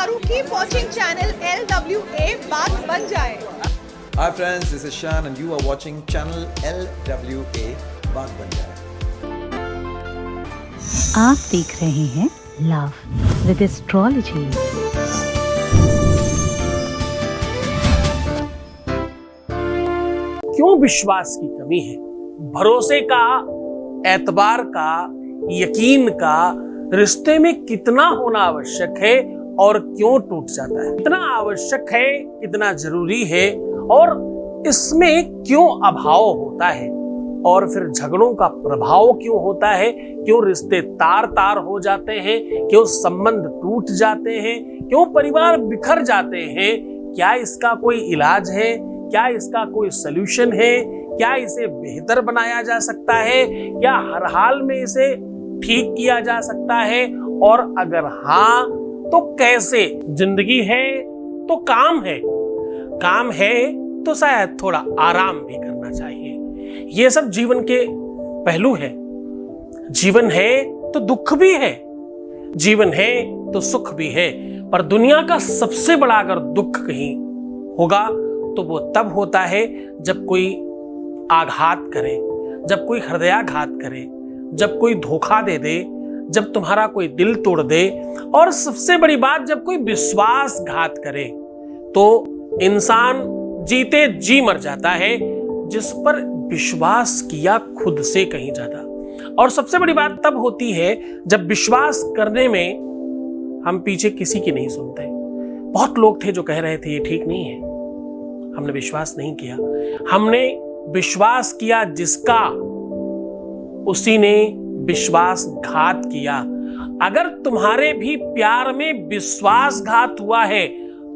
Charu, keep watching channel LWA बात बन जाए. Hi friends, this is Shan and you are watching channel LWA बात बन जाए. आप देख रहे हैं लव विद एस्ट्रोलॉजी. क्यों विश्वास की कमी है? भरोसे का, एतबार का, यकीन का रिश्ते में कितना होना आवश्यक है और क्यों टूट जाता है? कितना आवश्यक है, कितना जरूरी है और इसमें क्यों अभाव होता है? और फिर झगड़ों का प्रभाव क्यों होता है? क्यों रिश्ते तार तार हो जाते हैं? क्यों संबंध टूट जाते हैं? क्यों परिवार बिखर जाते हैं? क्या इसका कोई इलाज है? क्या इसका कोई सलूशन है? क्या इसे बेहतर बनाया जा सकता है? क्या हर हाल में इसे ठीक किया जा सकता है? और अगर हाँ तो कैसे? जिंदगी है तो काम है, काम है तो शायद थोड़ा आराम भी करना चाहिए. ये सब जीवन के पहलू है. जीवन है तो दुख भी है, जीवन है तो सुख भी है. पर दुनिया का सबसे बड़ा अगर दुख कहीं होगा तो वो तब होता है जब कोई आघात करे, जब कोई हृदयाघात करे, जब कोई धोखा दे दे, जब तुम्हारा कोई दिल तोड़ दे और सबसे बड़ी बात जब कोई विश्वासघात करे. तो इंसान जीते जी मर जाता है जिस पर विश्वास किया खुद से कहीं ज्यादा. और सबसे बड़ी बात तब होती है जब विश्वास करने में हम पीछे किसी की नहीं सुनते. बहुत लोग थे जो कह रहे थे ये ठीक नहीं है, हमने विश्वास नहीं किया. हमने विश्वास किया जिसका, उसी ने विश्वासघात किया. अगर तुम्हारे भी प्यार में विश्वासघात हुआ है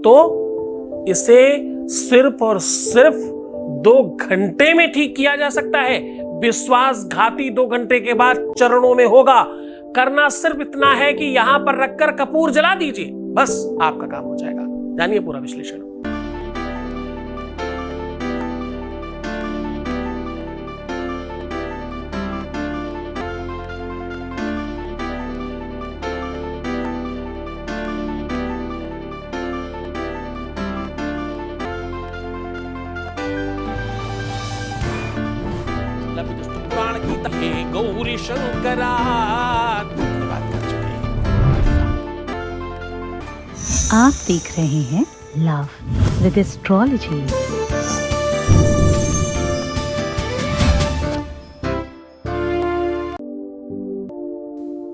तो इसे सिर्फ और सिर्फ 2 घंटे में ठीक किया जा सकता है. विश्वासघाती 2 घंटे के बाद चरणों में होगा. करना सिर्फ इतना है कि यहां पर रखकर कपूर जला दीजिए, बस आपका काम हो जाएगा. जानिए पूरा विश्लेषण. पुराण की तहे गौरी शंकरा बात कर चुके हैं. आप देख रहे हैं लव विद एस्ट्रोलॉजी.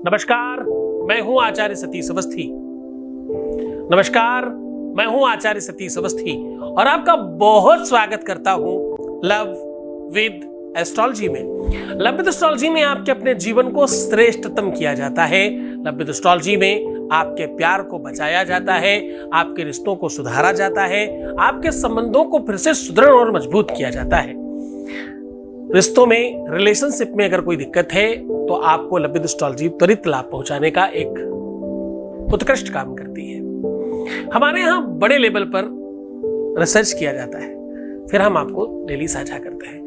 नमस्कार, मैं हूं आचार्य सतीश अवस्थी. नमस्कार, मैं हूं आचार्य सतीश अवस्थी और आपका बहुत स्वागत करता हूं लव विद एस्ट्रोलॉजी में. लव विद एस्ट्रोलॉजी में आपके अपने जीवन को श्रेष्ठतम किया जाता है. लव विद एस्ट्रोलॉजी में आपके प्यार को बचाया जाता है, आपके रिश्तों को सुधारा जाता है, आपके संबंधों को फिर से सुदृढ़ और मजबूत किया जाता है. रिश्तों में, रिलेशनशिप में अगर कोई दिक्कत है तो आपको लव विद एस्ट्रोलॉजी त्वरित लाभ पहुंचाने का एक उत्कृष्ट काम करती है. हमारे यहाँ बड़े लेवल पर रिसर्च किया जाता है, फिर हम आपको डेली साझा करते हैं.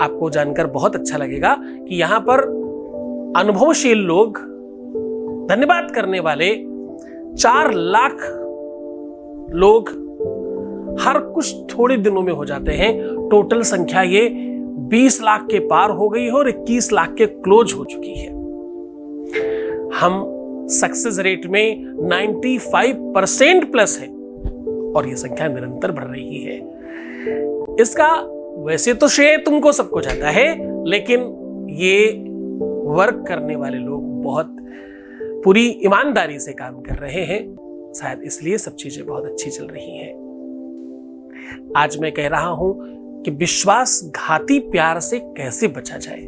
आपको जानकर बहुत अच्छा लगेगा कि यहां पर अनुभवशील लोग, धन्यवाद करने वाले 4 लाख लोग हर कुछ थोड़े दिनों में हो जाते हैं. टोटल संख्या ये 20 लाख के पार हो गई है और 21 लाख के क्लोज हो चुकी है. हम सक्सेस रेट में 95% प्लस है और ये संख्या निरंतर बढ़ रही है. इसका वैसे तो श्रेय तुमको सबको जाता है, लेकिन ये वर्क करने वाले लोग बहुत पूरी ईमानदारी से काम कर रहे हैं. शायद इसलिए सब चीजें बहुत अच्छी चल रही हैं. आज मैं कह रहा हूं कि विश्वासघाती प्यार से कैसे बचा जाए,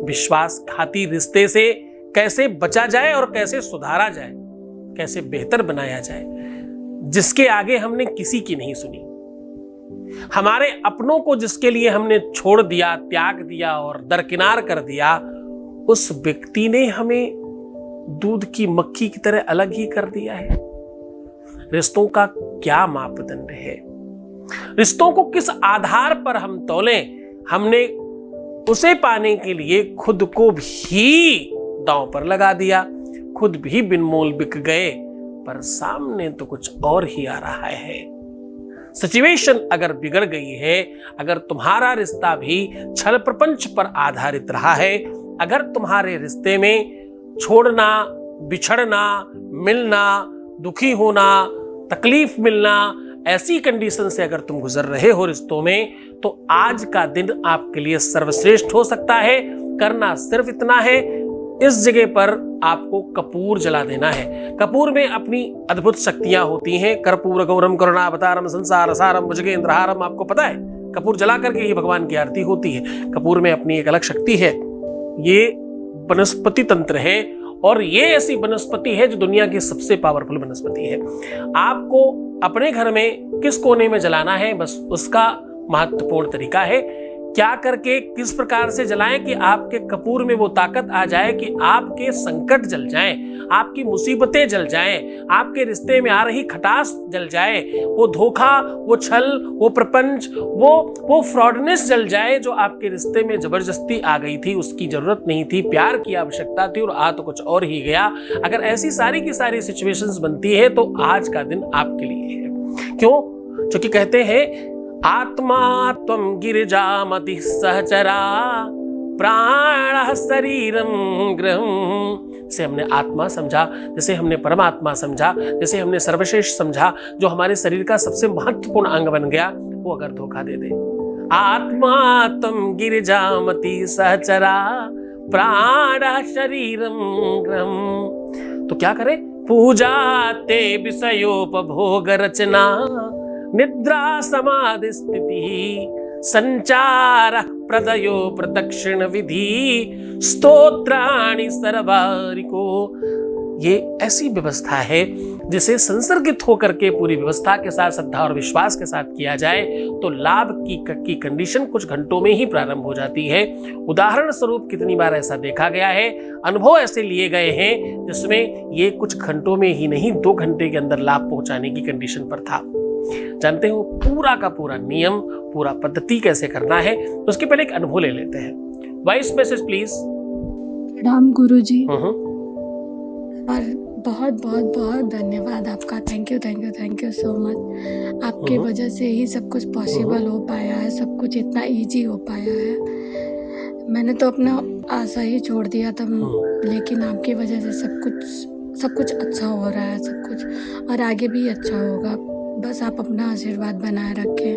विश्वासघाती रिश्ते से कैसे बचा जाए और कैसे सुधारा जाए, कैसे बेहतर बनाया जाए, जिसके आगे हमने किसी की नहीं सुनी. हमारे अपनों को जिसके लिए हमने छोड़ दिया, त्याग दिया और दरकिनार कर दिया, उस व्यक्ति ने हमें दूध की मक्खी की तरह अलग ही कर दिया है. रिश्तों का क्या मापदंड है? रिश्तों को किस आधार पर हम तौलें? हमने उसे पाने के लिए खुद को भी दांव पर लगा दिया, खुद भी बिन मोल बिक गए. पर सामने तो कुछ और ही आ रहा है। सिचुएशन अगर बिगड़ गई है, अगर तुम्हारा रिश्ता भी छल प्रपंच पर आधारित रहा है, अगर तुम्हारे रिश्ते में छोड़ना, बिछड़ना, मिलना, दुखी होना, तकलीफ मिलना, ऐसी कंडीशन से अगर तुम गुजर रहे हो रिश्तों में, तो आज का दिन आपके लिए सर्वश्रेष्ठ हो सकता है। करना सिर्फ इतना है, इस जगह पर आपको कपूर जला देना है। कपूर में अपनी अद्भुत शक्तियां होती हैं। कर्पूर गौरम करुणावतारम संसार सारम भुजगेंद्रहारम, आपको पता है कपूर जला करके ही भगवान की आरती होती है। कपूर में अपनी एक अलग शक्ति है। ये वनस्पति तंत्र है और ये ऐसी वनस्पति है जो दुनिया की सबसे पावरफुल वनस्पति है। आपको अपने घर में किस कोने में जलाना है, बस उसका महत्वपूर्ण तरीका है। क्या करके, किस प्रकार से जलाएं कि आपके कपूर में वो ताकत आ जाए कि आपके संकट जल जाएं, आपकी मुसीबतें जल जाएं, आपके रिश्ते में आ रही खटास जल जाए, वो धोखा, वो छल, वो प्रपंच, वो फ्रॉडनेस जल जाए जो आपके रिश्ते में जबरदस्ती आ गई थी, उसकी जरूरत नहीं थी, प्यार की आवश्यकता थी और आ तो कुछ और ही गया। अगर ऐसी सारी की सारी सिचुएशंस बनती है तो आज का दिन आपके लिए है। क्यों? क्योंकि कहते हैं आत्मा त्वं गिरिजामति सहचरा प्राण शरीरम गृहम्। जैसे हमने आत्मा समझा, जैसे हमने परमात्मा समझा, जैसे हमने सर्वश्रेष्ठ समझा, जो हमारे शरीर का सबसे महत्वपूर्ण अंग बन गया, वो अगर धोखा दे दे, आत्मा त्वं गिरिजामति सहचरा प्राण शरीरम गृहम्, तो क्या करे? पूजा ते विषयोपभोग रचना निद्रा समाधि स्थिति संचार प्रदयो प्रदक्षिण विधि स्तोत्राणि सर्वारिको। ये ऐसी व्यवस्था है जिसे संसर्गित होकर के पूरी व्यवस्था के साथ, श्रद्धा और विश्वास के साथ किया जाए तो लाभ की कंडीशन कुछ घंटों में ही प्रारंभ हो जाती है। उदाहरण स्वरूप कितनी बार ऐसा देखा गया है, अनुभव ऐसे लिए गए हैं जिसमें ये कुछ घंटों में ही नहीं 2 घंटे के अंदर लाभ पहुंचाने की कंडीशन पर था। जानते हो पूरा का पूरा नियम, पूरा पद्धति कैसे करना है, तो उसके पहले एक अनुभव ले लेते हैं। Voice message please. प्रणाम गुरुजी, और बहुत बहुत बहुत धन्यवाद आपका। Thank you so much. आपकी वजह से ही सब कुछ पॉसिबल हो पाया है, सब कुछ इतना इजी हो पाया है। मैंने तो अपना आशा ही छोड़ दिया था, लेकिन आपकी वजह से सब कुछ अच्छा हो रहा है, सब कुछ, और आगे भी अच्छा होगा। बस आप अपना आशीर्वाद बनाए रखें।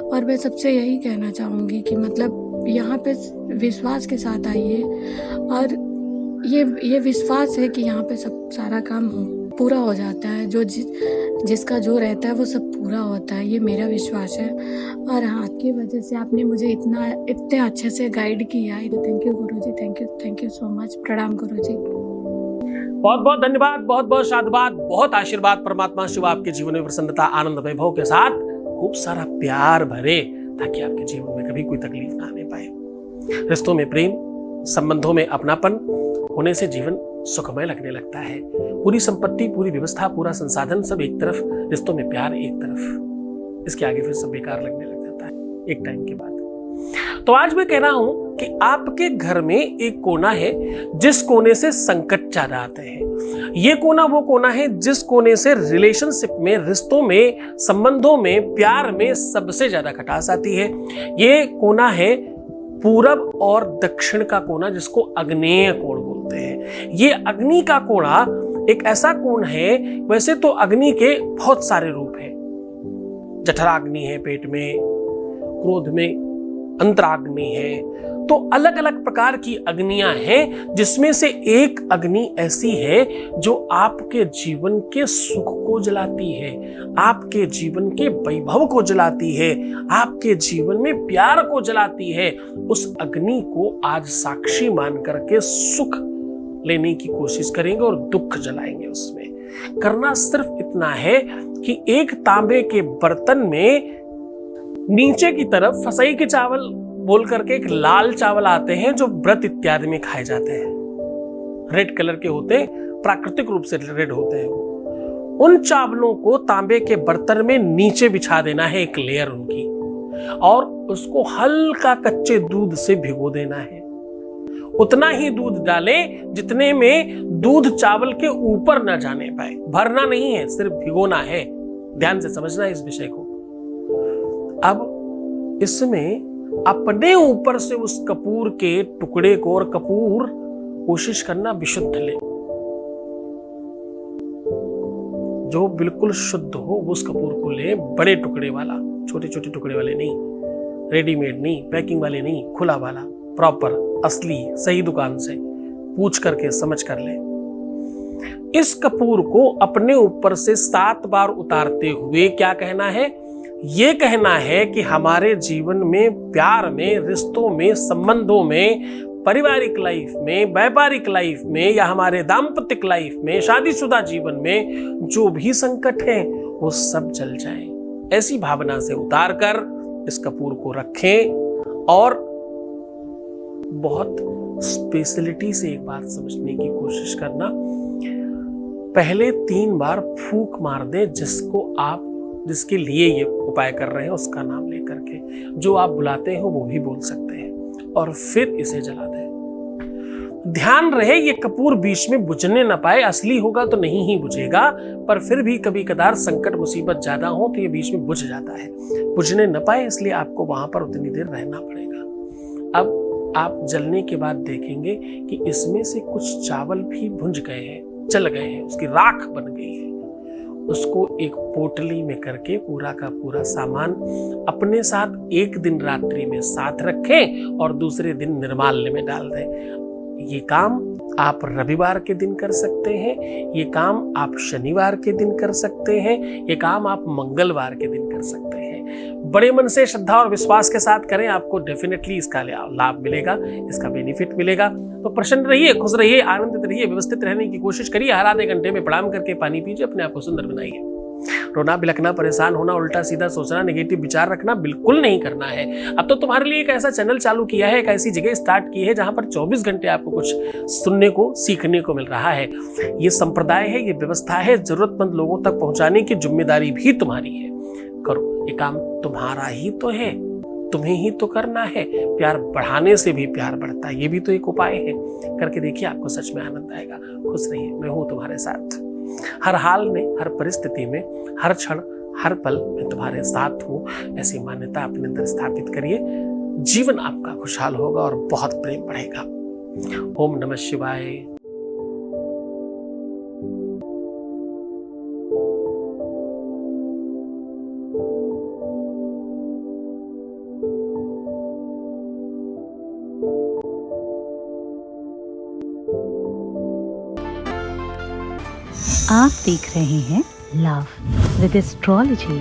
और मैं सबसे यही कहना चाहूँगी कि मतलब यहाँ पे विश्वास के साथ आइए, और ये विश्वास है कि यहाँ पे सब सारा काम पूरा हो जाता है, जो जिसका जो रहता है वो सब पूरा होता है, ये मेरा विश्वास है। और हाँ, आपकी वजह से आपने मुझे इतने अच्छे से गाइड किया है। Thank you Guruji, thank you so much. प्रणाम गुरुजी। बहुत बहुत धन्यवाद, बहुत बहुत साधुवाद, बहुत आशीर्वाद। परमात्मा शिव आपके जीवन में प्रसन्नता, आनंद, वैभव के साथ खूब सारा प्यार भरे, ताकि आपके जीवन में कभी कोई तकलीफ ना आने पाए। रिश्तों में प्रेम, संबंधों में अपनापन होने से जीवन सुखमय लगने लगता है। पूरी संपत्ति, पूरी व्यवस्था, पूरा संसाधन सब एक तरफ, रिश्तों में प्यार एक तरफ, इसके आगे फिर सब बेकार लगने लग जाता है एक टाइम के बाद। तो आज मैं कह रहा हूं कि आपके घर में एक कोना है जिस कोने से संकट ज्यादा आते हैं। ये कोना वो कोना है जिस कोने से रिलेशनशिप में, रिश्तों में, संबंधों में, प्यार में सबसे ज्यादा खटास आती है। ये कोना है पूरब और दक्षिण का कोना, जिसको अग्नेय कोण बोलते हैं। ये अग्नि का कोणा एक ऐसा कोण है, वैसे तो अग्नि के बहुत सारे रूप हैं। जठराग्नि है पेट में, क्रोध में अंतराग्नि है, तो अलग अलग प्रकार की अग्नियां हैं, जिसमें से एक अग्नि ऐसी है जो आपके जीवन के सुख को जलाती है, आपके जीवन के वैभव को जलाती है, आपके जीवन में प्यार को जलाती है। उस अग्नि को आज साक्षी मान करके सुख लेने की कोशिश करेंगे और दुख जलाएंगे। उसमें करना सिर्फ इतना है कि एक तांबे के बर्तन में नीचे की तरफ फसई के चावल बोल करके एक लाल चावल आते हैं जो व्रत इत्यादि में खाए जाते हैं, रेड कलर के होते हैं, प्राकृतिक रूप से रेड होते हैं। उन चावलों को तांबे के बर्तन में नीचे बिछा देना है, एक लेयर उनकी, और उसको हल्का कच्चे दूध से भिगो देना है। उतना ही दूध डालें जितने में दूध चावल के ऊपर ना जाने पाए। भरना नहीं है, सिर्फ भिगोना है। ध्यान से समझना इस विषय को। अब इसमें अपने ऊपर से उस कपूर के टुकड़े को, और कपूर कोशिश करना विशुद्ध ले, जो बिल्कुल शुद्ध हो उस कपूर को ले, बड़े टुकड़े वाला, छोटे छोटे टुकड़े वाले नहीं, रेडीमेड नहीं, पैकिंग वाले नहीं, खुला वाला, प्रॉपर असली सही दुकान से पूछ करके समझ कर ले। इस कपूर को अपने ऊपर से 7 बार उतारते हुए क्या कहना है? ये कहना है कि हमारे जीवन में, प्यार में, रिश्तों में, संबंधों में, पारिवारिक लाइफ में, व्यापारिक लाइफ में, या हमारे दाम्पत्य लाइफ में, शादीशुदा जीवन में जो भी संकट है वो सब जल जाए। ऐसी भावना से उतार कर इस कपूर को रखें और बहुत स्पेशलिटी से एक बात समझने की कोशिश करना। पहले 3 बार फूंक मार दे जिसके लिए ये उपाय कर रहे हैं उसका नाम लेकर के, जो आप बुलाते हो वो भी बोल सकते हैं, और फिर इसे जला दें। ध्यान रहे ये कपूर बीच में बुझने ना पाए। असली होगा तो नहीं ही बुझेगा, पर फिर भी कभी कदार संकट मुसीबत ज्यादा हो तो ये बीच में बुझ जाता है। बुझने न पाए इसलिए आपको वहां पर उतनी देर रहना पड़ेगा। अब आप जलने के बाद देखेंगे कि इसमें से कुछ चावल भी भुंज गए हैं, जल गए हैं, उसकी राख बन गई है। उसको एक पोटली में करके पूरा का पूरा सामान अपने साथ एक दिन रात्रि में साथ रखें और दूसरे दिन निर्माल्य में डाल दें। ये काम आप रविवार के दिन कर सकते हैं, ये काम आप शनिवार के दिन कर सकते हैं, ये काम आप मंगलवार के दिन कर सकते हैं। बड़े मन से, श्रद्धा और विश्वास के साथ करें, आपको डेफिनेटली इसका लाभ मिलेगा, इसका बेनिफिट मिलेगा। तो प्रसन्न रहिए, खुश रहिए, आनंदित रहिए, व्यवस्थित रहने की कोशिश करिए। हर आधे घंटे में प्रणाम करके पानी पीजिए, अपने आप को सुंदर बनाइए। रोना, बिलखना, परेशान होना, उल्टा सीधा सोचना, नेगेटिव विचार रखना बिल्कुल नहीं करना है। अब तो तुम्हारे लिए एक ऐसा चैनल चालू किया है, एक ऐसी जगह स्टार्ट की है जहां पर 24 घंटे आपको कुछ सुनने को, सीखने को मिल रहा है। ये संप्रदाय है, ये व्यवस्था है, जरूरतमंद लोगों तक पहुंचाने की जिम्मेदारी भी तुम्हारी है। करो, ये काम तुम्हारा ही तो है, तुम्हें ही तो करना है। प्यार बढ़ाने से भी प्यार बढ़ता है, ये भी तो एक उपाय है। करके देखिए, आपको सच में आनंद आएगा। खुश रहिए, मैं हूं तुम्हारे साथ। हर हाल में, हर परिस्थिति में, हर क्षण, हर पल मैं तुम्हारे साथ हूं। ऐसी मान्यता अपने अंदर स्थापित करिए। जीवन आपका खुशहाल होगा और बहुत प्रेम बढ़ेगा। ओम नमः शिवाय। आप देख रहे हैं लव विद एस्ट्रोलॉजी।